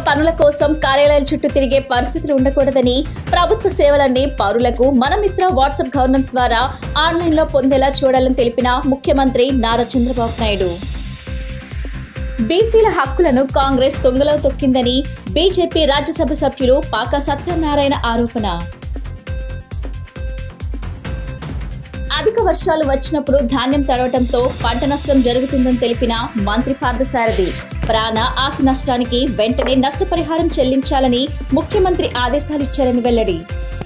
పనుల కోసం కార్యాలయాల చుట్టూ తిరిగే పరిస్థితులు ఉండకూడదని ప్రభుత్వ సేవలన్నీ పౌరులకు మన మిత్ర వాట్సాప్ గవర్నెన్స్ ద్వారా ఆన్లైన్లో పొందేలా చూడాలని తెలిపిన ముఖ్యమంత్రి నారా చంద్రబాబు నాయుడు. బీసీల హక్కులను కాంగ్రెస్ తొంగలో తొక్కిందని బీజేపీ రాజ్యసభ సభ్యులు పాకా సత్యనారాయణ ఆరోపణ. అధిక వర్షాలు వచ్చినప్పుడు ధాన్యం తడవటంతో పంట నష్టం జరుగుతుందని తెలిపిన మంత్రి పార్థసారథి. ప్రాణ ఆస్తి నష్టానికి వెంటనే నష్టపరిహారం చెల్లించాలని ముఖ్యమంత్రి ఆదేశాలు ఇచ్చారని వెల్లడి.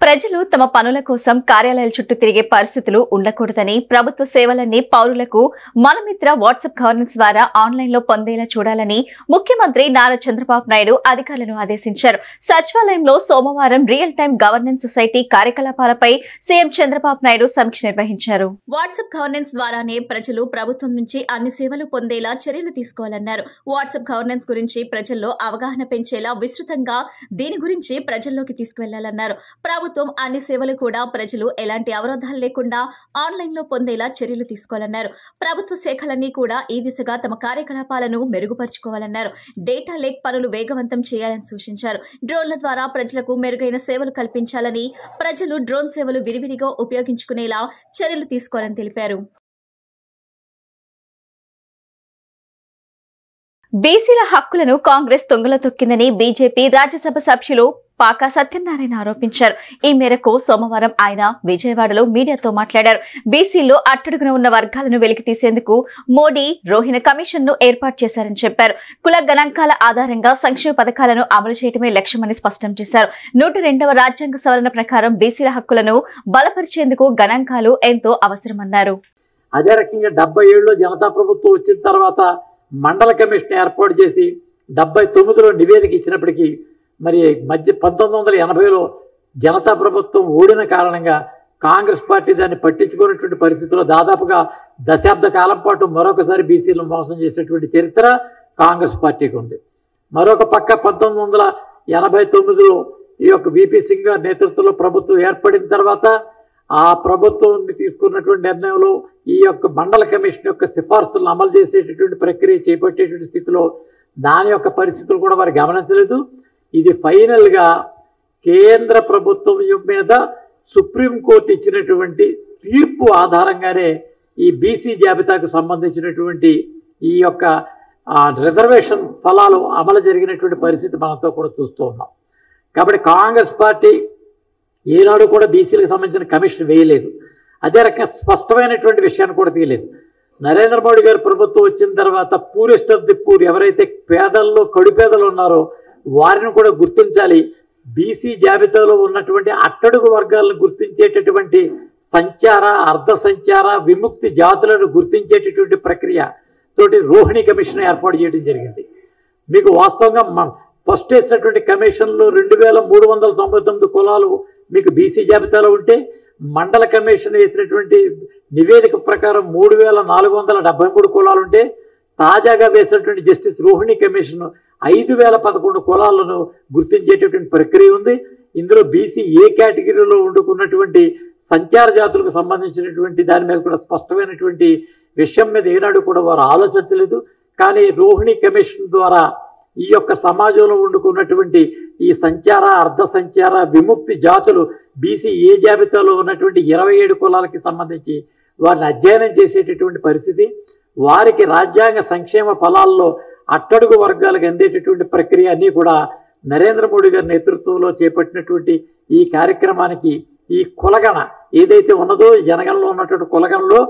ప్రజలు తమ పనుల కోసం కార్యాలయాల చుట్టూ తిరిగే పరిస్థితులు ఉండకూడదని ప్రభుత్వ సేవలన్నీ పౌరులకు మన మిత్ర వాట్సాప్ గవర్నెన్స్ ద్వారా ఆన్లైన్లో పొందేలా చూడాలని ముఖ్యమంత్రి నారా చంద్రబాబు నాయుడు అధికారులను ఆదేశించారు. సచివాలయంలో సోమవారం రియల్ టైమ్ గవర్నెన్స్ సొసైటీ కార్యకలాపాలపై సీఎం చంద్రబాబు నాయుడు సమీక్ష నిర్వహించారు. వాట్సాప్ గవర్నెన్స్ ద్వారానే ప్రజలు ప్రభుత్వం నుంచి అన్ని సేవలు పొందేలా చర్యలు తీసుకోవాలన్నారు. వాట్సాప్ గవర్నెన్స్ గురించి ప్రజల్లో అవగాహన పెంచేలా విస్తృతంగా దీని గురించి ప్రజల్లోకి తీసుకువెళ్లాలన్నారు. ప్రభుత్వం అన్ని సేవలు కూడా ప్రజలు ఎలాంటి అవరోధాలు లేకుండా ఆన్లైన్ లో పొందేలా చర్యలు తీసుకోవాలన్నారు. ప్రభుత్వ శాఖలన్నీ కూడా ఈ దిశగా తమ కార్యకలాపాలను మెరుగుపరుచుకోవాలన్నారు. డేటా లేక్ పనులు వేగవంతం చేయాలని సూచించారు. డ్రోన్ల ద్వారా ప్రజలకు మెరుగైన సేవలు కల్పించాలని, ప్రజలు డ్రోన్ సేవలు విరివిరిగా ఉపయోగించుకునేలా చర్యలు తీసుకోవాలని తెలిపారు. బీసీల హక్కులను కాంగ్రెస్ తొంగలో తొక్కిందని బీజేపీ రాజ్యసభ సభ్యులు పాకా సత్యనారాయణ ఆరోపించారు. ఈ మేరకు సోమవారం ఆయన విజయవాడలో మీడియాతో మాట్లాడారు. బీసీల్లో అట్టడుగున ఉన్న వర్గాలను వెలికి తీసేందుకు మోడీ రోహిణ కమిషన్ ను ఏర్పాటు చేశారని చెప్పారు. కుల గణాంకాల ఆధారంగా సంక్షేమ పథకాలను అమలు చేయడమే లక్ష్యమని స్పష్టం చేశారు. 102వ రాజ్యాంగ సవరణ ప్రకారం బీసీల హక్కులను బలపరిచేందుకు గణాంకాలు ఎంతో అవసరమన్నారు. అదే రకంగా 77లో జనతా ప్రభుత్వం వచ్చిన తర్వాత మండల కమిషన్ ఏర్పాటు చేసి 79లో నివేదిక ఇచ్చినప్పటికీ మరి మధ్య 1980లో జనతా ప్రభుత్వం ఓడిన కారణంగా కాంగ్రెస్ పార్టీ దాన్ని పట్టించుకున్నటువంటి పరిస్థితుల్లో దాదాపుగా దశాబ్ద కాలం పాటు మరొకసారి బీసీలను మోసం చేసినటువంటి చరిత్ర కాంగ్రెస్ పార్టీకి ఉంది. మరొక పక్క 1989లో ఈ యొక్క విపి సింగ్ గారి నేతృత్వంలో ప్రభుత్వం ఏర్పడిన తర్వాత ఆ ప్రభుత్వం తీసుకున్నటువంటి నిర్ణయంలో ఈ యొక్క మండల కమిషన్ యొక్క సిఫార్సులను అమలు చేసేటటువంటి ప్రక్రియ చేపట్టేటువంటి స్థితిలో దాని యొక్క పరిస్థితులు కూడా వారు గమనించలేదు. ఇది ఫైనల్గా కేంద్ర ప్రభుత్వం మీద సుప్రీంకోర్టు ఇచ్చినటువంటి తీర్పు ఆధారంగానే ఈ బీసీ జాబితాకు సంబంధించినటువంటి ఈ యొక్క రిజర్వేషన్ ఫలాలు అమలు జరిగినటువంటి పరిస్థితి మనతో కూడా చూస్తూ ఉన్నాం. కాబట్టి కాంగ్రెస్ పార్టీ ఏనాడు కూడా బీసీలకు సంబంధించిన కమిషన్ వేయలేదు. అదే రకంగా స్పష్టమైనటువంటి విషయాన్ని కూడా తీయలేదు. నరేంద్ర మోడీ గారి ప్రభుత్వం వచ్చిన తర్వాత పూరెస్ట్ ఆఫ్ ది పూర్ ఎవరైతే పేదల్లో కడుపేదలు ఉన్నారో వారిని కూడా గుర్తించాలి. బీసీ జాబితాలో ఉన్నటువంటి అట్టడుగు వర్గాలను గుర్తించేటటువంటి సంచార, అర్ధ సంచార, విముక్తి జాతులను గుర్తించేటటువంటి ప్రక్రియ తోటి రోహిణి కమిషన్ ఏర్పాటు చేయడం జరిగింది. మీకు వాస్తవంగా ఫస్ట్ వేసినటువంటి కమిషన్లో 2399 కులాలు మీకు బీసీ జాబితాలో ఉంటే, మండల కమిషన్ వేసినటువంటి నివేదిక ప్రకారం 3473 కులాలు ఉంటే, తాజాగా వేసినటువంటి జస్టిస్ రోహిణి కమిషన్ 5011 కులాలను గుర్తించేటటువంటి ప్రక్రియ ఉంది. ఇందులో బీసీ ఏ కేటగిరీలో వండుకున్నటువంటి సంచార జాతులకు సంబంధించినటువంటి దాని మీద కూడా స్పష్టమైనటువంటి విషయం మీద ఏనాడు కూడా వారు ఆలోచించలేదు. కానీ రోహిణి కమిషన్ ద్వారా ఈ యొక్క సమాజంలో వండుకున్నటువంటి ఈ సంచార, అర్ధ సంచార, విముక్తి జాతులు బీసీ ఏ జాబితాలో ఉన్నటువంటి 27 కులాలకి సంబంధించి వారిని అధ్యయనం చేసేటటువంటి పరిస్థితి, వారికి రాజ్యాంగ సంక్షేమ ఫలాల్లో అట్టడుగు వర్గాలకు అందేటటువంటి ప్రక్రియ అన్నీ కూడా నరేంద్ర మోడీ గారి నేతృత్వంలో చేపట్టినటువంటి ఈ కార్యక్రమానికి ఈ కులగణ ఏదైతే ఉన్నదో జనగణలో ఉన్నటువంటి కులగణలో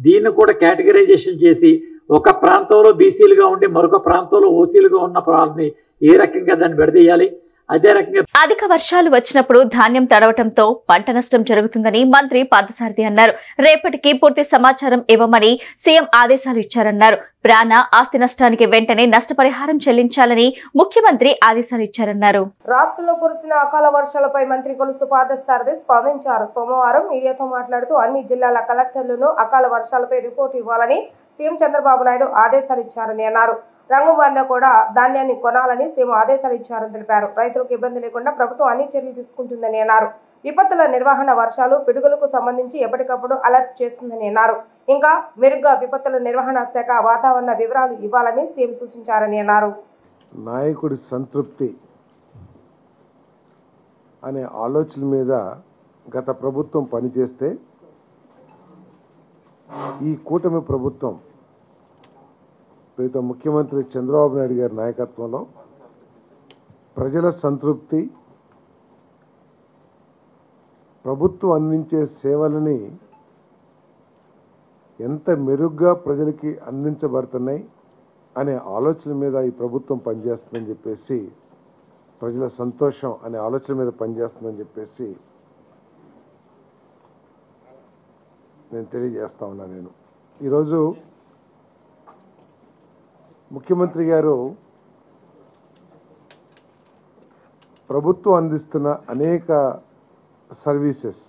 దీన్ని కూడా కేటగరైజేషన్ చేసి ఒక ప్రాంతంలో బీసీలుగా ఉండి మరొక ప్రాంతంలో ఓసీలుగా ఉన్న ప్రాంతాన్ని ఏ రకంగా దాన్ని విడదీయాలి. అదే రకంగా అధిక వర్షాలు వచ్చినప్పుడు ధాన్యం తడవటంతో పంట నష్టం జరుగుతుందని మంత్రి పార్థసారథి అన్నారు. రేపటికి పూర్తి సమాచారం ఇవ్వమని సీఎం ఆదేశాలు ఇచ్చారన్నారు. ప్రాణ ఆస్తి నష్టానికి వెంటనే నష్టపరిహారం చెల్లించాలని ముఖ్యమంత్రి ఆదేశాలు ఇచ్చారన్నారు. రాష్ట్రంలో కురిసిన అకాల వర్షాలపై మంత్రి కొలుసు పార్థసారథి స్పందించారు. సోమవారం మీడియాతో మాట్లాడుతూ అన్ని జిల్లాల కలెక్టర్లను అకాల వర్షాలపై రిపోర్టు ఇవ్వాలని సీఎం చంద్రబాబు నాయుడు ఆదేశాలు ఇచ్చారని అన్నారు. రంగు మారినా కూడా ధాన్యాన్ని కొనాలని సీఎం ఆదేశాలు ఇచ్చారని తెలిపారు. రైతులకు ఇబ్బంది లేకుండా ప్రభుత్వం అన్ని చర్యలు తీసుకుంటుందని అన్నారు. విపత్తుల నిర్వహణ, వర్షాలు, పిడుగులకు సంబంధించి ఎప్పటికప్పుడు అలర్ట్ చేస్తుందని అన్నారు. ఇంకా మెరుగ్గా విపత్తుల నిర్వహణ శాఖ వాతావరణ వివరాలు ఇవ్వాలని సీఎం సూచించారని అన్నారు. నాయకుడి సంతృప్తి అనే ఆలోచన మీద గత ప్రభుత్వం పనిచేస్తే ఈ కూటమి ప్రభుత్వం ప్రీతం ముఖ్యమంత్రి చంద్రబాబు నాయుడు గారి నాయకత్వంలో ప్రజల సంతృప్తి, ప్రభుత్వం అందించే సేవలని ఎంత మెరుగ్గా ప్రజలకి అందించబడుతున్నాయి అనే ఆలోచన మీద ఈ ప్రభుత్వం పనిచేస్తుందని చెప్పేసి, ప్రజల సంతోషం అనే ఆలోచన మీద పనిచేస్తుందని చెప్పేసి నేను తెలియజేస్తా ఉన్నా. నేను ఈరోజు ముఖ్యమంత్రి గారు ప్రభుత్వం అందిస్తున్న అనేక సర్వీసెస్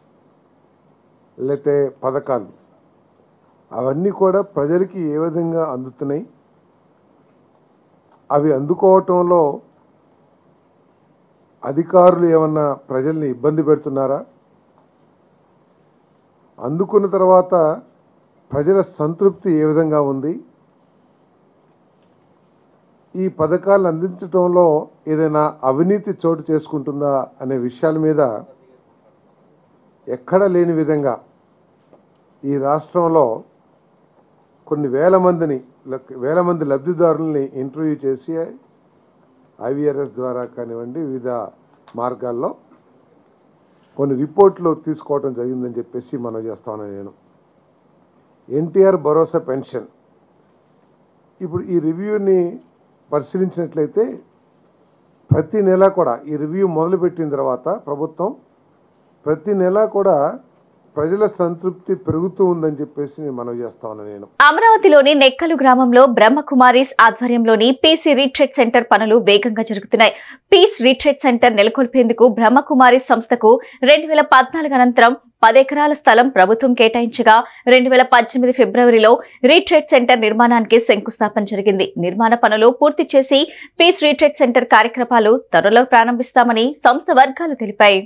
లేతే పథకాలు అవన్నీ కూడా ప్రజలకి ఏ విధంగా అందుతున్నాయి, అవి అందుకోవటంలో అధికారులు ఏమన్నా ప్రజల్ని ఇబ్బంది పెడుతున్నారా, అందుకున్న తర్వాత ప్రజల సంతృప్తి ఏ విధంగా ఉంది, ఈ పథకాలు అందించడంలో ఏదైనా అవినీతి చోటు చేసుకుంటుందా అనే విషయాల మీద ఎక్కడ లేని విధంగా ఈ రాష్ట్రంలో కొన్ని వేల మంది లబ్ధిదారుల్ని ఇంటర్వ్యూ చేసి IVRS ద్వారా కానివ్వండి వివిధ మార్గాల్లో కొన్ని రిపోర్ట్లు తీసుకోవడం జరిగిందని చెప్పేసి మనం చేస్తాను. నేను NTR భరోసా పెన్షన్ ఇప్పుడు ఈ రివ్యూని పరిశీలించినట్లయితే ప్రతి నెల కూడా ఈ రివ్యూ మొదలుపెట్టిన తర్వాత ప్రభుత్వం ప్రతి నెల కూడా ప్రజల సంతృప్తి పెరుగుతూ ఉందని చెప్పేసి మనం చేస్తా ఉన్నాను. నేను అమరావతిలోని నెక్కలు గ్రామంలో బ్రహ్మకుమారీస్ ఆధ్వర్యంలోని పీసీ రీట్రీట్ సెంటర్ పనులు వేగంగా జరుగుతున్నాయి. పీస్ రీట్రీట్ సెంటర్ నెలకొల్పేందుకు బ్రహ్మకుమారీస్ సంస్థకు 2014 అనంతరం 10 ఎకరాల స్థలం ప్రభుత్వం కేటాయించగా 2018 ఫిబ్రవరిలో రీట్రీట్ సెంటర్ నిర్మాణానికి శంకుస్థాపన జరిగింది. నిర్మాణ పనులు పూర్తి చేసి పీస్ రీట్రీట్ సెంటర్ కార్యక్రమాలు త్వరలో ప్రారంభిస్తామని సంస్థ వర్గాలు తెలిపాయి.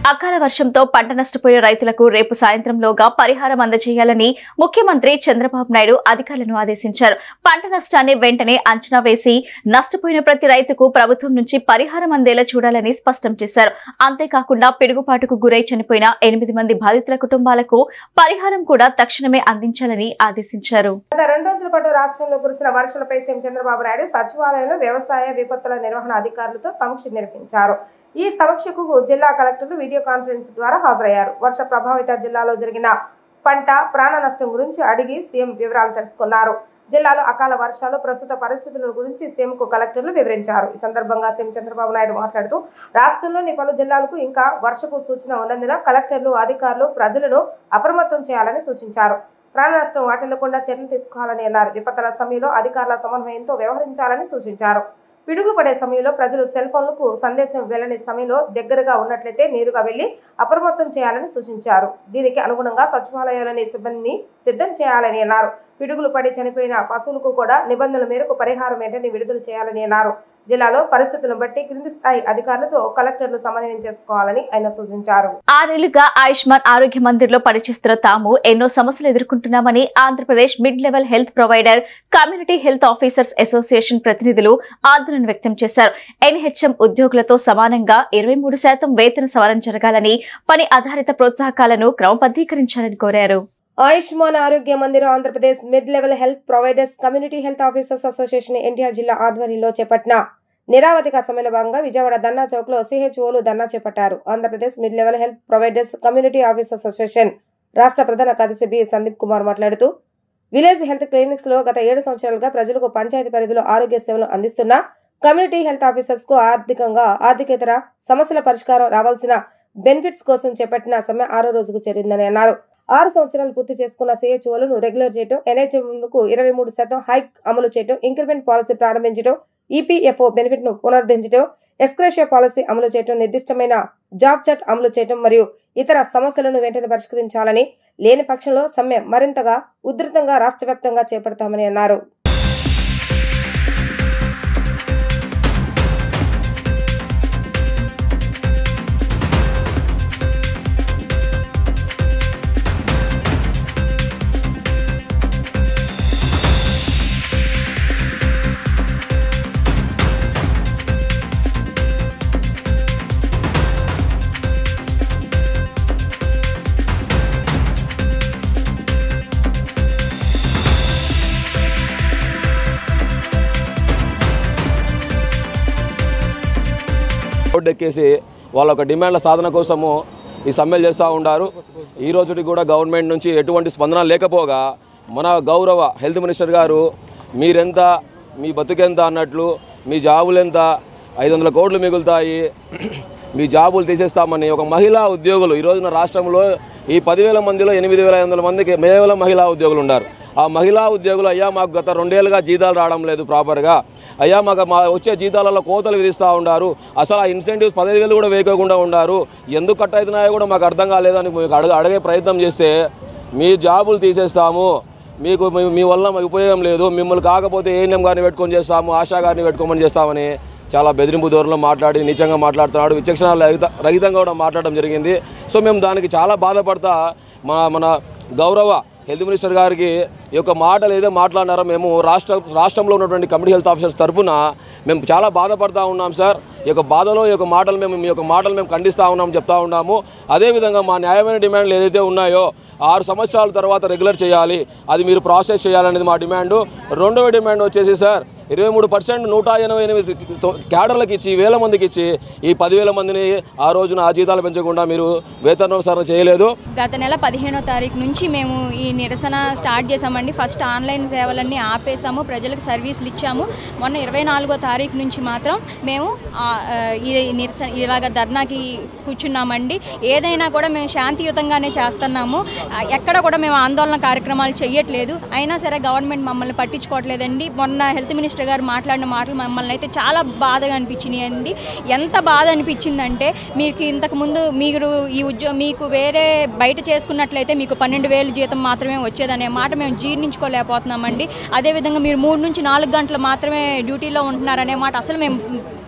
అకాల వర్షంతో పంట నష్టపోయిన రైతులకు రేపు సాయంత్రంలోగా పరిహారం అందజేయాలని ముఖ్యమంత్రి చంద్రబాబు నాయుడు అధికారులను ఆదేశించారు. పంట నష్టాన్ని వెంటనే అంచనా వేసి నష్టపోయిన ప్రతి రైతుకు ప్రభుత్వం నుంచి పరిహారం అందేలా చూడాలని స్పష్టం చేశారు. అంతేకాకుండా పిడుగుపాటుకు గురై చనిపోయిన 8 మంది బాధితుల కుటుంబాలకు పరిహారం కూడా తక్షణమే అందించాలని ఆదేశించారు. గత 2 రోజుల పాటు రాష్ట్రంలో కురిసిన వర్షాలపై సీఎం చంద్రబాబు నాయుడు సచివాలయంలో వ్యవసాయ విపత్తుల నిర్వహణ అధికారులతో సమీక్ష నిర్వహించారు. ఈ సమీక్షకు జిల్లా కలెక్టర్లు వీడియో కాన్ఫరెన్స్ ద్వారా హాజరయ్యారు. వర్ష ప్రభావిత జిల్లాలో జరిగిన పంట ప్రాణ నష్టం గురించి అడిగి సీఎం వివరాలు తెలుసుకున్నారు. జిల్లాలో అకాల వర్షాలు ప్రస్తుత పరిస్థితుల గురించి సీఎంకు కలెక్టర్లు వివరించారు. ఈ సందర్భంగా సీఎం చంద్రబాబు నాయుడు మాట్లాడుతూ రాష్ట్రంలోని పలు జిల్లాలకు ఇంకా వర్షపు సూచన ఉన్నందున కలెక్టర్లు అధికారులు ప్రజలను అప్రమత్తం చేయాలని సూచించారు. ప్రాణ నష్టం వాటిల్లకుండా చర్యలు తీసుకోవాలని అన్నారు. విపత్తుల సమయంలో అధికారుల సమన్వయంతో వ్యవహరించాలని సూచించారు. పిడుగులు పడే సమయంలో ప్రజలు సెల్ ఫోన్లకు సందేశం వెళ్లని సమయంలో దగ్గరగా ఉన్నట్లయితే నేరుగా వెళ్లి అప్రమత్తం చేయాలని సూచించారు. దీనికి అనుగుణంగా సచివాలయాలని సిబ్బందిని సిద్ధం చేయాలని అన్నారు. పిడుగులు పడి చనిపోయిన పశువులకు కూడా నిబంధనల మేరకు పరిహారం వెంటనే విడుదల చేయాలని అన్నారు. జిల్లాలో పరిస్థితులను బట్టి క్రింది స్థాయి అధికారులతో కలెక్టర్లు సమన్వయం చేసుకోవాలని ఆయన సూచించారు. 6 ఏళ్లుగా ఆయుష్మాన్ ఆరోగ్య మందిర్లో పనిచేస్తున్న తాము ఎన్నో సమస్యలు ఎదుర్కొంటున్నామని Andhra Pradesh mid level health provider community health officers association ప్రతినిధులు ఆందోళన వ్యక్తం చేశారు. ఎన్హెచ్ఎం ఉద్యోగులతో సమానంగా 23% వేతన సవరణ జరగాలని, పని ఆధారిత ప్రోత్సాహకాలను క్రమబద్ధీకరించాలని కోరారు. ఆయుష్మాన్ ఆరోగ్య Mandir Andhra Pradesh mid level health providers community health officers association NTR జిల్లా ఆధ్వర్యంలో చేపట్టిన నిరావధిక సమ్మెలో భాగంగా విజయవాడ ధర్నా చౌక్ లో సిహెచ్ఓలు ధర్నా చేపట్టారు. Andhra Pradesh mid level health providers community officers association రాష్ట్ర ప్రధాన కార్యదర్శి బి సందీప్ కుమార్ మాట్లాడుతూ విలేజ్ హెల్త్ క్లినిక్స్ లో గత 7 సంవత్సరాలుగా ప్రజలకు పంచాయతీ పరిధిలో ఆరోగ్య సేవలు అందిస్తున్న కమ్యూనిటీ హెల్త్ ఆఫీసర్స్ కు ఆర్థికేతర సమస్యల పరిష్కారం రావాల్సిన బెనిఫిట్స్ కోసం చేపట్టిన సమ్మె 6వ రోజుకు చేరిందని అన్నారు. 6 సంవత్సరాలు పూర్తి చేసుకున్న సిహెచ్ఓలను రెగ్యులర్ చేయడం, ఎన్హెచ్ఎంకు 23% హైక్ అమలు చేయడం, ఇంక్రిమెంట్ పాలసీ ప్రారంభించడం, ఈపీఎఫ్ఓ బెనిఫిట్ ను పునరుద్ధరించడం, ఎక్స్గ్రేషియా పాలసీ అమలు చేయడం, నిర్దిష్టమైన జాబ్ చార్ట్ అమలు చేయడం మరియు ఇతర సమస్యలను వెంటనే పరిష్కరించాలని, లేని పక్షంలో సమ్మె మరింతగా ఉధృతంగా రాష్ట్ర వ్యాప్తంగా చేపడతామని అన్నారు. ఎక్కేసి వాళ్ళ ఒక డిమాండ్ల సాధన కోసము ఈ సమ్మెలు చేస్తూ ఉంటారు. ఈ రోజుకి కూడా గవర్నమెంట్ నుంచి ఎటువంటి స్పందన లేకపోగా మన గౌరవ హెల్త్ మినిస్టర్ గారు మీరెంత, మీ బతుకెంత అన్నట్లు, మీ జాబులు ఎంత, 500 కోట్లు మిగులుతాయి, మీ జాబులు తీసేస్తామని ఒక మహిళా ఉద్యోగులు ఈ రోజున రాష్ట్రంలో ఈ 10,000 మందిలో 8,500 మందికి కేవలం మహిళా ఉద్యోగులు ఉన్నారు. ఆ మహిళా ఉద్యోగులు అయ్యా మాకు గత 2 ఏళ్ళుగా జీతాలు రావడం లేదు ప్రాపర్గా, అయ్యా మాకు వచ్చే జీతాలలో కోతలు విధిస్తూ ఉన్నారు, అసలు ఆ ఇన్సెంటివ్స్ 15,000 కూడా వేయకుండా ఉన్నారు, ఎందుకు కట్ అవుతున్నాయో కూడా మాకు అర్థం కాలేదని మీకు అడిగే ప్రయత్నం చేస్తే మీ జాబులు తీసేస్తాము, మీకు మీ వల్ల ఉపయోగం లేదు, మిమ్మల్ని కాకపోతే ఏఎన్ఎం గారిని పెట్టుకొని చేస్తాము, ఆశా గారిని పెట్టుకోమని చేస్తామని చాలా బెదిరింపు ధోరణిలో మాట్లాడి నీచంగా మాట్లాడుతున్నాడు. విచక్షణ రహితంగా కూడా మాట్లాడడం జరిగింది. సో మేము దానికి చాలా బాధపడతా మన గౌరవ హెల్త్ మినిస్టర్ గారికి ఈ యొక్క మాటలు ఏదో మాట్లాడినారో మేము రాష్ట్రంలో ఉన్నటువంటి కమ్యూనిటీ హెల్త్ ఆఫీసర్స్ తరఫున మేము చాలా బాధపడతా ఉన్నాం సార్. ఈ యొక్క బాధలో ఈ యొక్క మాటలు మేము ఖండిస్తూ ఉన్నాం, చెప్తా ఉన్నాము. అదేవిధంగా మా న్యాయమైన డిమాండ్లు ఏదైతే ఉన్నాయో 6 సంవత్సరాల తర్వాత రెగ్యులర్ చేయాలి, అది మీరు ప్రాసెస్ చేయాలనేది మా డిమాండు. రెండవ డిమాండ్ వచ్చేసి సార్ 23% 188 క్యాడర్లకు ఇచ్చి 1000 మందికి ఇచ్చి ఈ 10,000 మందిని ఆ రోజున ఆ జీతాలు పెంచకుండా మీరు వేతనం సవరణ చేయలేదు. గత నెల 15వ తారీఖు నుంచి మేము ఈ నిరసన స్టార్ట్ చేసామండి. ఫస్ట్ ఆన్లైన్ సేవలన్నీ ఆపేసాము, ప్రజలకు సర్వీసులు ఇచ్చాము. మొన్న 24వ తారీఖు నుంచి మాత్రం మేము ఈ నిరసన ఇలాగ ధర్నాకి కూర్చున్నామండి. ఏదైనా కూడా మేము శాంతియుతంగానే చేస్తున్నాము, ఎక్కడ కూడా మేము ఆందోళన కార్యక్రమాలు చేయట్లేదు. అయినా సరే గవర్నమెంట్ మమ్మల్ని పట్టించుకోవట్లేదండి. మొన్న హెల్త్ మినిస్టర్ గారు మాట్లాడిన మాటలు మమ్మల్ని అయితే చాలా బాధగా అనిపించినాయండి. ఎంత బాధ అనిపించిందంటే, మీకు ఇంతకుముందు మీకు వేరే బయట చేసుకున్నట్లయితే మీకు 12,000 జీతం మాత్రమే వచ్చేదనే మాట మేము జీర్ణించుకోలేకపోతున్నామండి. అదేవిధంగా మీరు 3 నుంచి 4 గంటలు మాత్రమే డ్యూటీలో ఉంటున్నారనే మాట అసలు మేము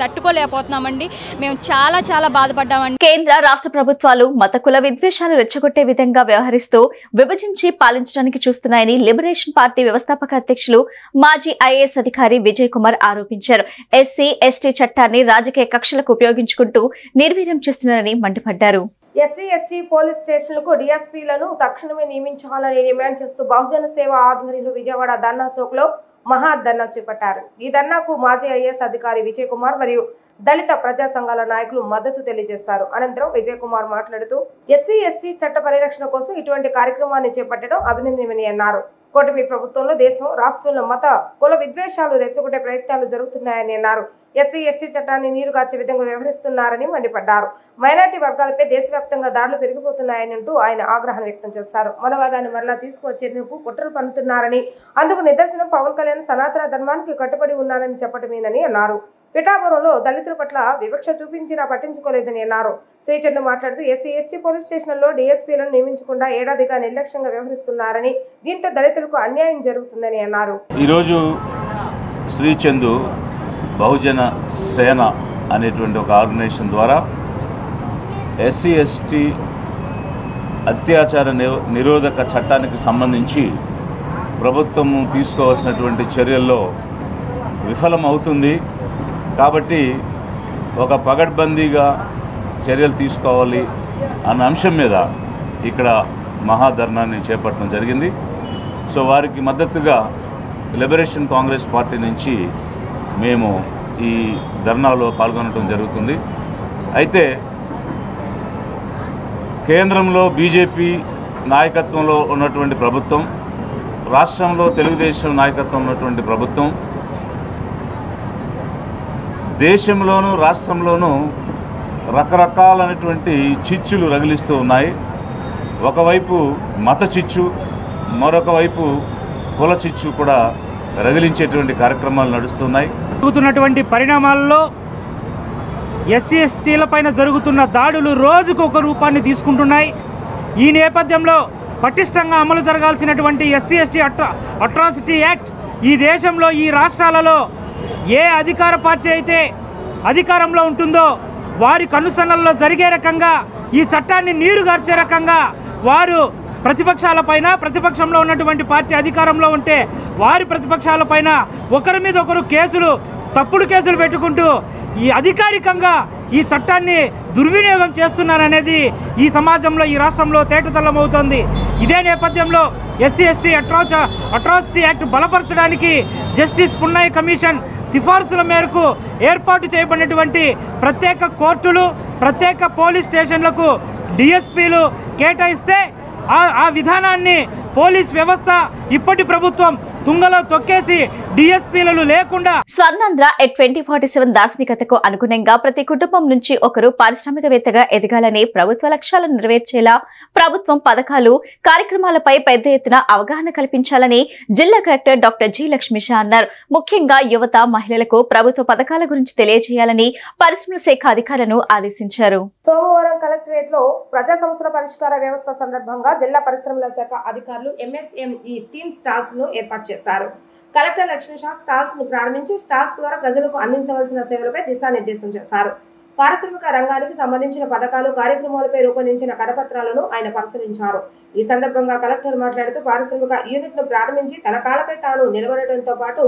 తట్టుకోలేకపోతున్నామండి. మేము చాలా బాధపడ్డామండి. కేంద్ర రాష్ట్ర ప్రభుత్వాలు మత కుల విద్వేషాలు రెచ్చగొట్టే విధంగా వ్యవహరిస్తూ విభజించి పాలించడానికి చూస్తున్నాయని లిబరేషన్ పార్టీ వ్యవస్థాపక అధ్యక్షులు మాజీ ఐఏఎస్ అధికారి విజయ్ కుమార్ ఆరోపించారు. ఎస్సీ ఎస్టీ చట్టాన్ని రాజకీయ కక్షలకు ఉపయోగించుకుంటూ నిర్వీర్యం చేస్తున్నారని మండిపడ్డారు. ఎస్సీ ఎస్టీ పోలీస్ స్టేషన్లకు డీఎస్పీలను తక్షణమే నియమించాలని డిమాండ్ చేస్తూ బహుజన సేవ ఆధ్వర్యంలో విజయవాడ ధర్నా చౌక్ లో మహా ధర్నా చేపట్టారు. ఈ ధర్నాకు మాజీ ఐఏఎస్ అధికారి విజయ్ కుమార్ మరియు దళిత ప్రజా సంఘాల నాయకులు మద్దతు తెలియజేశారు. అనంతరం విజయ్ కుమార్ మాట్లాడుతూ ఎస్సీ ఎస్టీ చట్ట పరిరక్షణ కోసం ఇటువంటి కార్యక్రమాన్ని చేపట్టడం అభినందనీయమని అన్నారు. కూటమి ప్రభుత్వంలో దేశం రాష్ట్రంలో మత కుల విద్వేషాలు రెచ్చగొట్టే ప్రయత్నాలు జరుగుతున్నాయని అన్నారు. ఎస్సీ ఎస్టీ చట్టాన్ని నీరుగార్చే విధంగా వ్యవహరిస్తున్నారని మండిపడ్డారు. మైనార్టీ వర్గాలపై దేశవ్యాప్తంగా దాడులు పెరిగిపోతున్నాయని అంటూ ఆయన ఆగ్రహం వ్యక్తం చేశారు. మనవాదాన్ని మరలా తీసుకువచ్చేందుకు కుట్రలు పన్నుతున్నారని, అందుకు నిదర్శనం పవన్ కళ్యాణ్ సనాతన ధర్మానికి కట్టుబడి ఉన్నారని చెప్పటమేనని అన్నారు. పిఠాపురంలో దళితుల పట్ల వివక్ష చూపించినా పట్టించుకోలేదని అన్నారు. శ్రీచంద్ మాట్లాడుతూ ఎస్సీ/ఎస్టీ పోలీస్ స్టేషన్లలో డీఎస్పీలను నియమించకుండా ఏడాదిగా నిర్లక్ష్యంగా వ్యవహరిస్తున్నారని, దీంతో దళితులకు అన్యాయం జరుగుతుందని అన్నారు. ఈరోజు శ్రీచంద్ బహుజన సేన అనేటువంటి ఒక ఆర్గనైజేషన్ ద్వారా ఎస్సీ/ఎస్టీ అత్యాచార నిరోధక చట్టానికి సంబంధించి ప్రభుత్వము తీసుకోవాల్సినటువంటి చర్యల్లో విఫలమవుతుంది. కాబట్టి ఒక పగడ్బందీగా చర్యలు తీసుకోవాలి అన్న అంశం మీద ఇక్కడ మహాధర్నాన్ని చేపట్టడం జరిగింది. సో వారికి మద్దతుగా లిబరేషన్ కాంగ్రెస్ పార్టీ నుంచి మేము ఈ ధర్నాలో పాల్గొనడం జరుగుతుంది. అయితే కేంద్రంలో బీజేపీ నాయకత్వంలో ఉన్నటువంటి ప్రభుత్వం, రాష్ట్రంలో తెలుగుదేశం నాయకత్వం ఉన్నటువంటి ప్రభుత్వం దేశంలోనూ రాష్ట్రంలోనూ రకరకాలైనటువంటి చిచ్చులు రగిలిస్తూ ఉన్నాయి. ఒకవైపు మత చిచ్చు, మరొక వైపు కుల చిచ్చు కూడా రగిలించేటువంటి కార్యక్రమాలు నడుస్తున్నాయి. జరుగుతున్నటువంటి పరిణామాల్లో ఎస్సీ/ఎస్టీల పైన జరుగుతున్న దాడులు రోజుకు ఒక రూపాన్ని తీసుకుంటున్నాయి. ఈ నేపథ్యంలో పటిష్టంగా అమలు జరగాల్సినటువంటి ఎస్సీ/ఎస్టీ అట్రాసిటీ యాక్ట్ ఈ దేశంలో ఈ రాష్ట్రాలలో ఏ అధికార పార్టీ అయితే అధికారంలో ఉంటుందో వారి కనుసన్నల్లో జరిగే రకంగా ఈ చట్టాన్ని నీరుగార్చే రకంగా వారు ప్రతిపక్షాలపైన, ప్రతిపక్షంలో ఉన్నటువంటి పార్టీ అధికారంలో ఉంటే వారి ప్రతిపక్షాలపైన ఒకరి మీద ఒకరు తప్పుడు కేసులు పెట్టుకుంటూ ఈ అధికారికంగా ఈ చట్టాన్ని దుర్వినియోగం చేస్తున్నారనేది ఈ సమాజంలో, ఈ రాష్ట్రంలో తేటతెల్లమవుతోంది. ఇదే నేపథ్యంలో ఎస్సీ/ఎస్టీ అట్రాసిటీ యాక్ట్ బలపరచడానికి జస్టిస్ పున్నయ్య కమిషన్ సిఫార్సుల మేరకు ఏర్పాటు చేయబడినటువంటి ప్రత్యేక కోర్టులు, ప్రత్యేక పోలీస్ స్టేషన్లకు డిఎస్పీలు కేటాయిస్తే ఆ విధానాన్ని పోలీస్ వ్యవస్థ ఇప్పటి ప్రభుత్వం తుంగలో తొక్కేసి డిఎస్పీలు లేకుండా స్వర్ణాంధ్ర ఎట్ 2047 దార్శనికతకు అనుగుణంగా ప్రతి కుటుంబం నుంచి ఒకరు పారిశ్రామికవేత్తగా ఎదగాలని, ప్రభుత్వ లక్ష్యాలను నెరవేర్చేలా ప్రభుత్వం పథకాలు, కార్యక్రమాలపై పెద్ద ఎత్తున అవగాహన కల్పించాలని జిల్లా కలెక్టర్ డాక్టర్ జి లక్ష్మీష అన్నారు. ముఖ్యంగా యువత, మహిళలకు ప్రభుత్వ పథకాల గురించి తెలియజేయాలని పరిశ్రమల శాఖ అధికారులను ఆదేశించారు. సోమవారం కలెక్టరేట్ లో ప్రజా సమస్యల పరిష్కార వ్యవస్థ సందర్భంగా జిల్లా పరిశ్రమల శాఖ అధికారులు ఎంఎస్ఎంఈ థీమ్ స్టాల్స్ ను ఏర్పాటు చేశారు. కలెక్టర్ లక్ష్మీషా స్టాల్స్ ను ప్రారంభించి స్టాల్స్ ద్వారా ప్రజలకు అందించవలసిన సేవలపై దిశానిర్దేశం చేశారు. పారిశ్రామిక రంగానికి సంబంధించిన పథకాలు, కార్యక్రమాలపై రూపొందించిన కరపత్రాలను ఆయన పరిశీలించారు. ఈ సందర్భంగా కలెక్టర్ మాట్లాడుతూ పారిశ్రామిక యూనిట్ ను ప్రారంభించి తన కాళ్లపై తాను నిలబడటంతో పాటు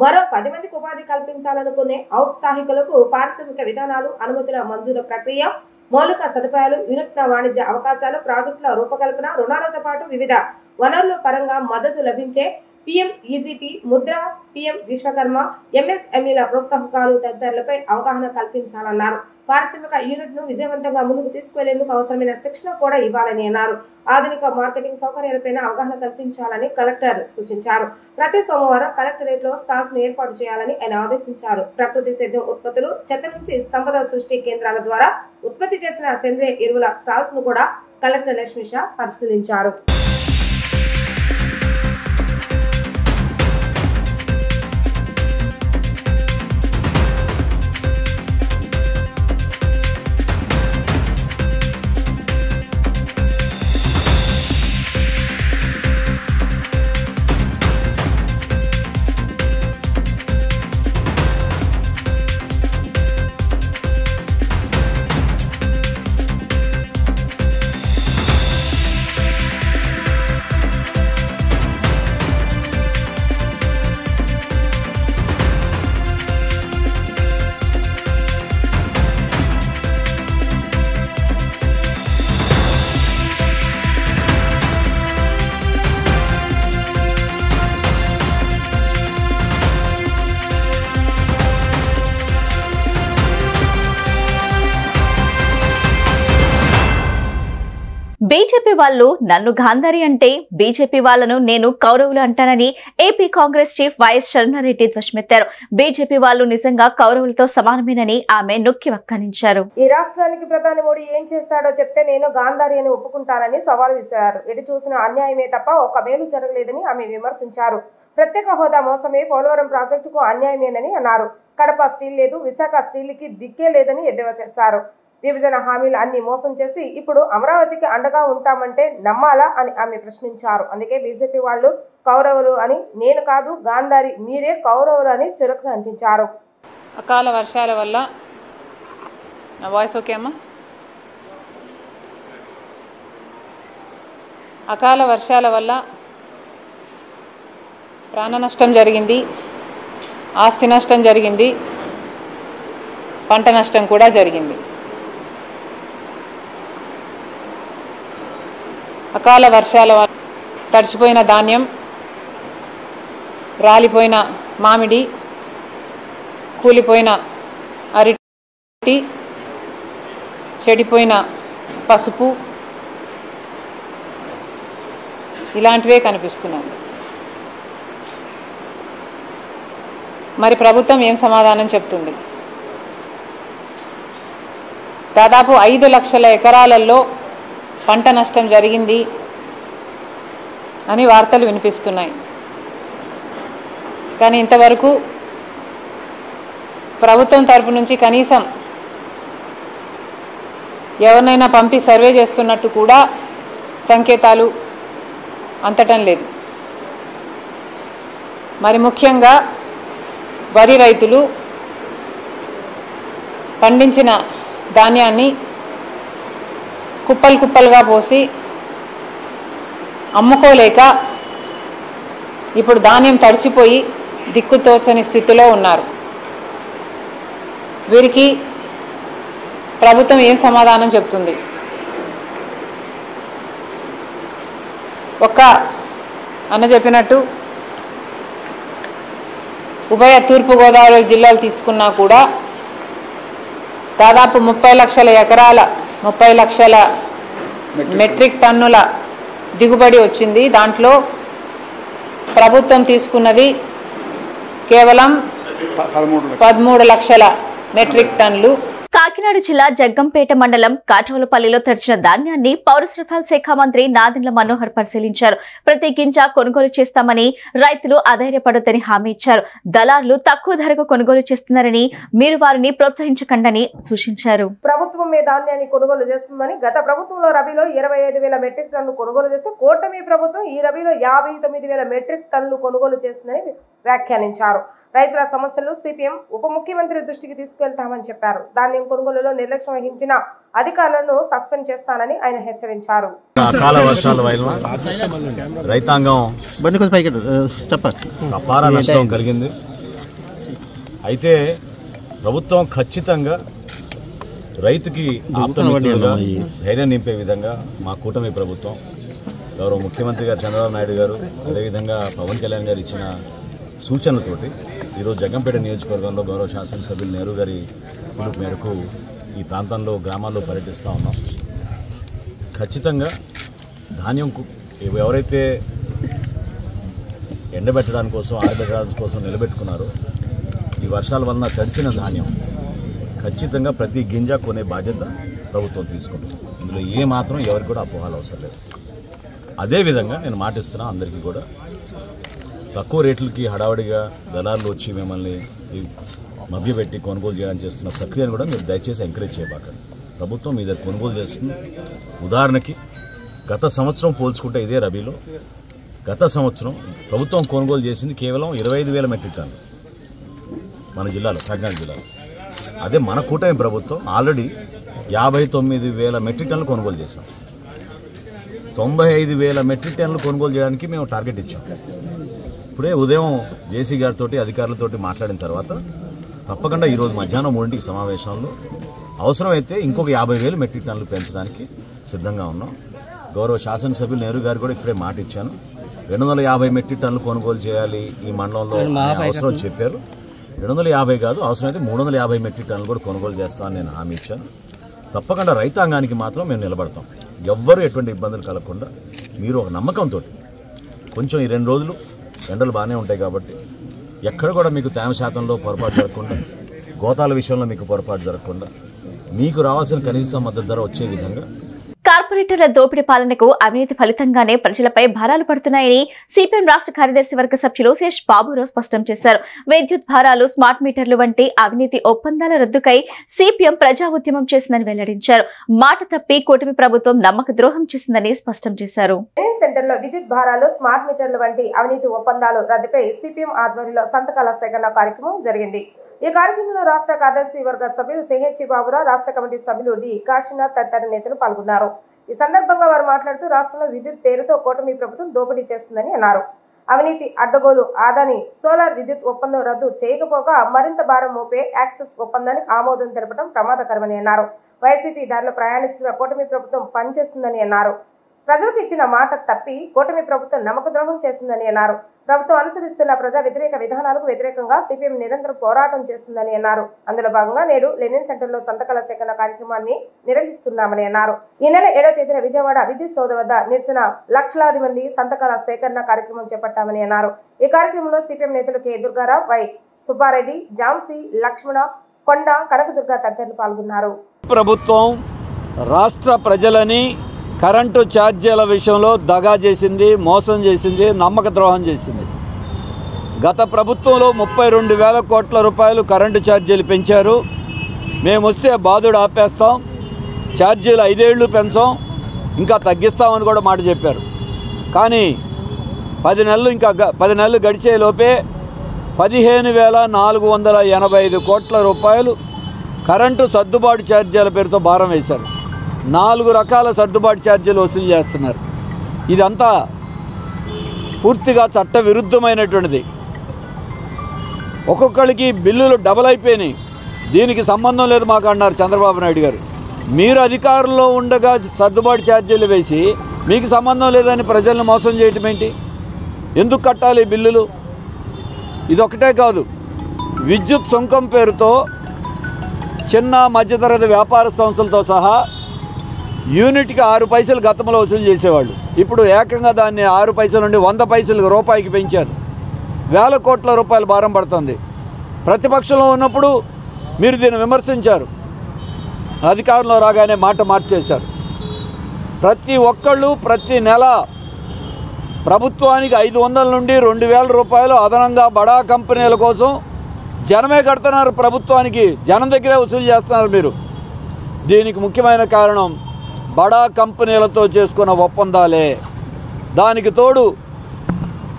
మరో 10 మందికి ఉపాధి కల్పించాలనుకునే ఔత్సాహికులకు పారిశ్రామిక విధానాలు, అనుమతుల మంజూరు ప్రక్రియ, మౌలిక సదుపాయాలు, వినూత్న వాణిజ్య అవకాశాలు, ప్రాజెక్టుల రూపకల్పన, రుణాలతో పాటు వివిధ వనరుల పరంగా మద్దతు లభించే PM EGP, Mudra, PM Vishwakarma, ఎంఎస్ఎంఈల ప్రోత్సాహకాలు తదితరులపై అవగాహన కల్పించాలన్నారు. పారిశ్రామిక యూనిట్ ను విజయవంతంగా ముందుకు తీసుకువెళ్లేందుకు అవసరమైన శిక్షణ కూడా ఇవ్వాలని అన్నారు. ఆధునిక మార్కెటింగ్ సౌకర్యాలపైన అవగాహన కల్పించాలని కలెక్టర్ సూచించారు. ప్రతి సోమవారం కలెక్టరేట్ లో స్టాల్స్ ను ఏర్పాటు చేయాలని ఆయన ఆదేశించారు. ప్రకృతి సేద్యం ఉత్పత్తులు, చెత్త నుంచి సంపద సృష్టి కేంద్రాల ద్వారా ఉత్పత్తి చేసిన సేంద్రియ ఎరువుల స్టాల్స్ ను కూడా కలెక్టర్ లక్ష్మీషా పరిశీలించారు. వాళ్ళు నన్ను గాంధారి అంటే బీజేపీ వాళ్ళను నేను కౌరవులు అంటానని ఏపీ కాంగ్రెస్ చీఫ్ వైఎస్ శరణారెడ్డి ధ్వజమెత్తారు. బీజేపీ వాళ్ళు నిజంగా కౌరవులతో సమానమేనని ఆమె నొక్కి వక్కానించారు. ఈ రాష్ట్రానికి ప్రధాని మోడీ ఏం చేస్తాడో చెప్తే నేను గాంధారి అని ఒప్పుకుంటానని సవాల్ విసిరారు. ఎటు చూసిన అన్యాయమే తప్ప ఒక్క మేలు జరగలేదని ఆమె విమర్శించారు. ప్రత్యేక హోదా మోసమే, పోలవరం ప్రాజెక్టుకు అన్యాయమేనని అన్నారు. కడప స్టీల్ లేదు, విశాఖ స్టీల్కి దిక్కే లేదని ఎద్దేవా చేశారు. విభజన హామీలు అన్ని మోసం చేసి ఇప్పుడు అమరావతికి అండగా ఉంటామంటే నమ్మాలా అని ఆమె ప్రశ్నించారు. అందుకే బీజేపీ వాళ్ళు కౌరవులు అని, నేను కాదు గాంధారి, మీరే కౌరవులు అని చురుకును అంటించారు. అకాల వర్షాల వల్ల నా వాయిస్ ఓకే అమ్మా? అకాల వర్షాల వల్ల ప్రాణ నష్టం జరిగింది, ఆస్తి నష్టం జరిగింది, పంట నష్టం కూడా జరిగింది. అకాల వర్షాల వల్ల తడిచిపోయిన ధాన్యం, రాలిపోయిన మామిడి, కూలిపోయిన అరటి, చెడిపోయిన పసుపు ఇలాంటివే కనిపిస్తున్నాయి. మరి ప్రభుత్వం ఏం సమాధానం చెప్తుంది? దాదాపు 5 లక్షల ఎకరాలలో పంట నష్టం జరిగింది అని వార్తలు వినిపిస్తున్నాయి. కానీ ఇంతవరకు ప్రభుత్వం తరపు నుంచి కనీసం ఎవరినైనా పంపి సర్వే చేస్తున్నట్టు కూడా సంకేతాలు అందటం లేదు. మరి ముఖ్యంగా వరి రైతులు పండించిన ధాన్యాన్ని కుప్పలు కుప్పలుగా పోసి అమ్ముకోలేక ఇప్పుడు ధాన్యం తడిసిపోయి దిక్కుతోచని స్థితిలో ఉన్నారు. వీరికి ప్రభుత్వం ఏం సమాధానం చెప్తుంది? ఒక్క అన్న చెప్పినట్టు ఉభయ తూర్పుగోదావరి జిల్లాలు తీసుకున్నా కూడా దాదాపు 30 లక్షల ఎకరాల 30 లక్షల మెట్రిక్ టన్నుల దిగుబడి వచ్చింది. దాంట్లో ప్రభుత్వం తీసుకున్నది కేవలం 13 లక్షల మెట్రిక్ టన్నులు. కాకినాడ జిల్లా జగ్గంపేట మండలం కాటవలపల్లిలో తడిచిన ధాన్యాన్ని పౌర సరఫరాల శాఖ మంత్రి నాదెండ్ల మనోహర్ పరిశీలించారు. ప్రతి గింజ కొనుగోలు చేస్తామని, రైతులు అధైర్యపడొద్దని హామీ ఇచ్చారు. దళారులు తక్కువ ధరకు కొనుగోలు చేస్తున్నారని, మీరు వారిని ప్రోత్సహించకండని సూచించారు. ప్రభుత్వం మీ ధాన్యాన్ని కొనుగోలు చేస్తుందని, గత ప్రభుత్వంలో రబీలో 25,000 మెట్రిక్ టన్నులు కొనుగోలు చేస్తే కూటమి ప్రభుత్వం ఈ రబీలో 59,000 మెట్రిక్ టన్నులు కొనుగోలు చేస్తుందని వ్యాఖ్యానించారు. రైతుల సమస్యలు సిపిఎం ఉప ముఖ్యమంత్రి దృష్టికి తీసుకెళ్తామని చెప్పారు. ధాన్యం కొనుగోలులో నిర్లక్ష్యం వహించిన అధికారులను సస్పెండ్ చేస్తానని ఆయన హెచ్చరించారు. అకాల వర్షాల వల్ల రైతాంగం అపార నష్టం కలిగింది. అయితే ప్రభుత్వం ఖచ్చితంగా రైతుకి ఆప్తమిత్రులుగా ధైర్యం నింపే విధంగా మా కూటమి ప్రభుత్వం, గౌరవ ముఖ్యమంత్రి గారు చంద్రబాబు నాయుడు గారు, అదేవిధంగా పవన్ కళ్యాణ్ గారు ఇచ్చిన సూచనలతోటి ఈరోజు జగ్గంపేట నియోజకవర్గంలో గౌరవ శాసనసభ్యులు నెహ్రూ గారి పిలుపు మేరకు ఈ ప్రాంతంలో గ్రామాల్లో పర్యటిస్తూ ఉన్నాం. ఖచ్చితంగా ధాన్యం ఎవరైతే ఎండబెట్టడానికి కోసం, ఆరబెట్టడానికి కోసం నిలబెట్టుకున్నారో, ఈ వర్షాల వలన తడిసిన ధాన్యం ఖచ్చితంగా ప్రతి గింజ కొనే బాధ్యత ప్రభుత్వం తీసుకుంటుంది. ఇందులో ఏ మాత్రం ఎవరికి కూడా అపోహలు అవసరం లేదు. అదేవిధంగా నేను మాటిస్తున్నా అందరికీ కూడా, తక్కువ రేట్లకి హడావడిగా దళారులు వచ్చి మిమ్మల్ని మభ్యపెట్టి కొనుగోలు చేయడానికి చేస్తున్న ప్రక్రియను కూడా మీరు దయచేసి ఎంకరేజ్ చేయబాకండి. ప్రభుత్వం మీ దగ్గర కొనుగోలు చేస్తుంది. ఉదాహరణకి గత సంవత్సరం పోల్చుకుంటే ఇదే రబీలో గత సంవత్సరం ప్రభుత్వం కొనుగోలు చేసింది కేవలం 25,000 మెట్రిక్ టన్నులు మన జిల్లాలో, కాకినాడ జిల్లాలో. అదే మన కూటమి ప్రభుత్వం ఆల్రెడీ 59,000 మెట్రిక్ టన్నులు కొనుగోలు చేశాం. 95,000 మెట్రిక్ టన్నులు కొనుగోలు చేయడానికి మేము టార్గెట్ ఇచ్చాం. ఇప్పుడే ఉదయం జేసీ గారితో అధికారులతో మాట్లాడిన తర్వాత తప్పకుండా ఈరోజు మధ్యాహ్నం 3 సమావేశంలో అవసరమైతే ఇంకొక 50,000 మెట్రిక్ టన్నులు పెంచడానికి సిద్ధంగా ఉన్నాం. గౌరవ శాసనసభ్యులు నెహ్రూ గారు కూడా ఇప్పుడే మాట ఇచ్చాను. 250 మెట్రిక్ టన్నులు కొనుగోలు చేయాలి ఈ మండలంలో అవసరం చెప్పారు. 250 కాదు, అవసరమైతే 350 మెట్రిక్ టన్నులు కూడా కొనుగోలు చేస్తామని నేను హామీ ఇచ్చాను. తప్పకుండా రైతాంగానికి మాత్రం మేము నిలబడతాం. ఎవ్వరూ ఎటువంటి ఇబ్బందులు కలగకుండా మీరు ఒక నమ్మకంతో కొంచెం ఈ 2 రోజులు ఎండలు బాగానే ఉంటాయి కాబట్టి ఎక్కడ కూడా మీకు తేమ శాతంలో పొరపాటు జరగకుండా, గోతాల విషయంలో మీకు పొరపాటు జరగకుండా మీకు రావాల్సిన కనీస మద్దతు ధర వచ్చే విధంగా కార్పొరేటర్ల దోపిడీ పాలనకు అవినీతి ఫలితంగానే ప్రజలపై భారాలు పడుతున్నాయని సిపిఎం రాష్ట్ర కార్యదర్శి వర్గ సభ్యులు శేష్ బాబురావు స్పష్టం చేశారు. విద్యుత్ భారాలు, స్మార్ట్ మీటర్లు వంటి అవినీతి ఒప్పందాల రద్దుకై సిపిఎం ప్రజా ఉద్యమం చేసిందని వెల్లడించారు. మాట తప్పి కూటమి ప్రభుత్వం నమ్మక ద్రోహం చేసిందని స్పష్టం చేశారు. సెంటర్లో విద్యుత్ భారాలు, స్మార్ట్ మీటర్లు వంటి అవినీతి ఒప్పందాలు రద్దుపై సిపిఎం ఆధ్వర్యంలో సంతకాల సేకరణ కార్యక్రమం జరిగింది. ఈ కార్యక్రమంలో రాష్ట్ర కార్యదర్శి వర్గ సభ్యులు సిహెచ్ బాబురావు, రాష్ట్ర కమిటీ సభ్యులు డి కాశీనాథ్ తదితర నేతలు పాల్గొన్నారు. ఈ సందర్భంగా వారు మాట్లాడుతూ రాష్ట్రంలో విద్యుత్ పేరుతో కూటమి ప్రభుత్వం దోపిడీ చేస్తుందని అన్నారు. అవినీతి అడ్డగోలు ఆదాని సోలార్ విద్యుత్ ఒప్పందం రద్దు చేయకపోగా మరింత భారం మోపే యాక్సెస్ ఒప్పందానికి ఆమోదం తెలపడం ప్రమాదకరమని అన్నారు. వైసీపీ దారిలో ప్రయాణిస్తున్న కూటమి ప్రభుత్వం పనిచేస్తుందని అన్నారు. ప్రజలకు ఇచ్చిన మాట తప్పి కూటమి ప్రభుత్వం నమ్మక ద్రోహం చేస్తుందని అన్నారు. ప్రభుత్వం అనుసరిస్తున్న ప్రజా వ్యతిరేక విధానాలకు వ్యతిరేకంగా సిపిఎం నిరంతరం పోరాటం చేస్తుందని అన్నారు. అందులో భాగంగా నేడు లెనిన్ సెంటర్లో సంతకాల సేకరణ కార్యక్రమాన్ని నిర్వహిస్తున్నామని అన్నారు. ఈ నెల 7వ తేదీన విజయవాడ విద్యుత్ సౌధ వద్ద నిరసన లక్షలాది మంది సంతకాల సేకరణ కార్యక్రమం చేపట్టామని అన్నారు. ఈ కార్యక్రమంలో సిపిఎం నేతలు కె దుర్గారావు, వై సుబ్బారెడ్డి, జాన్సీ, లక్ష్మణ, కొండ, కనకదుర్గ తదితరులు పాల్గొన్నారు. ప్రభుత్వం రాష్ట్ర ప్రజలని కరెంటు ఛార్జీల విషయంలో దగా చేసింది, మోసం చేసింది, నమ్మక ద్రోహం చేసింది. గత ప్రభుత్వంలో 32,000 కోట్ల రూపాయలు కరెంటు ఛార్జీలు పెంచారు. మేము వస్తే బాధుడు ఆపేస్తాం, ఛార్జీలు 5 ఏళ్ళు పెంచాం, ఇంకా తగ్గిస్తామని కూడా మాట చెప్పారు. కానీ 10 నెలలు గడిచే లోపే 15,485 కోట్ల రూపాయలు కరెంటు సర్దుబాటు ఛార్జీల పేరుతో భారం వేశారు. 4 రకాల సర్దుబాటు ఛార్జీలు వసూలు చేస్తున్నారు. ఇదంతా పూర్తిగా చట్ట విరుద్ధమైనటువంటిది. ఒక్కొక్కరికి బిల్లులు డబల్ అయిపోయినాయి. దీనికి సంబంధం లేదు మాకు అన్నారు చంద్రబాబు నాయుడు గారు. మీరు అధికారంలో ఉండగా సర్దుబాటు ఛార్జీలు వేసి మీకు సంబంధం లేదని ప్రజలను మోసం చేయటం ఏంటి? ఎందుకు కట్టాలి బిల్లులు? ఇదొకటే కాదు, విద్యుత్ సుంకం పేరుతో చిన్న మధ్యతరగతి వ్యాపార సంస్థలతో సహా యూనిట్కి 6 పైసలు గతంలో వసూలు చేసేవాళ్ళు. ఇప్పుడు ఏకంగా దాన్ని 6 పైసల నుండి 100 పైసలు రూపాయికి పెంచారు. 1,000 కోట్ల రూపాయలు భారం పడుతుంది. ప్రతిపక్షంలో ఉన్నప్పుడు మీరు దీన్ని విమర్శించారు, అధికారంలో రాగానే మాట మార్చేశారు. ప్రతి ఒక్కళ్ళు ప్రతి నెల ప్రభుత్వానికి 500 నుండి 2,000 రూపాయలు అదనంగా బడా కంపెనీల కోసం జనమే కడుతున్నారు. ప్రభుత్వానికి జనం దగ్గరే వసూలు చేస్తున్నారు మీరు. దీనికి ముఖ్యమైన కారణం బడా కంపెనీలతో చేసుకున్న ఒప్పందాలే. దానికి తోడు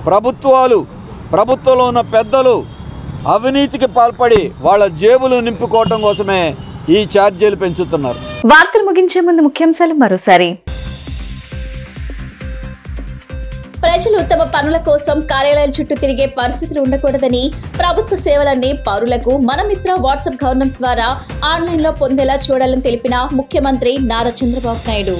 ప్రభుత్వంలో ఉన్న పెద్దలు అవినీతికి పాల్పడి వాళ్ళ జేబులు నింపుకోవటం కోసమే ఈ ఛార్జీలు పెంచుతున్నారు. వార్తలు ముగించే ముందు ముఖ్యాంశాలు మరోసారి. ప్రజలు తమ పనుల కోసం కార్యాలయాల చుట్టూ తిరిగే పరిస్థితులు ఉండకూడదని, ప్రభుత్వ సేవలన్నీ పౌరులకు మన మిత్ర వాట్సాప్ గవర్నెన్స్ ద్వారా ఆన్లైన్లో పొందేలా చూడాలని తెలిపిన ముఖ్యమంత్రి నారా చంద్రబాబు నాయుడు.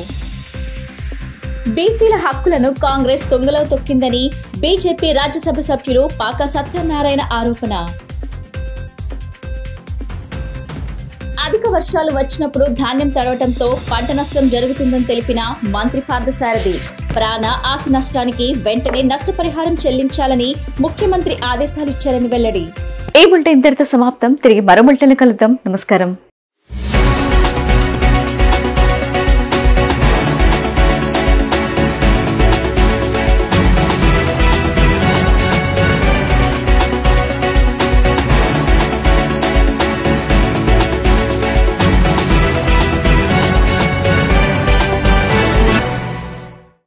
బీసీల హక్కులను కాంగ్రెస్ తొంగలో తొక్కిందని బీజేపీ రాజ్యసభ సభ్యులు పాకా సత్యనారాయణ ఆరోపణ. అధిక వర్షాలు వచ్చినప్పుడు ధాన్యం తడవటంతో పంట నష్టం జరుగుతుందని తెలిపిన మంత్రి పార్థసారథి. ప్రాణ ఆస్తి నష్టానికి వెంటనే నష్టపరిహారం చెల్లించాలని ముఖ్యమంత్రి ఆదేశాలు ఇచ్చారని వెల్లడి. ఈ బులెటిన్ ఇంతటితో సమాప్తం. తిరిగి మరో బులెటిన్ కలుద్దాం. నమస్కారం.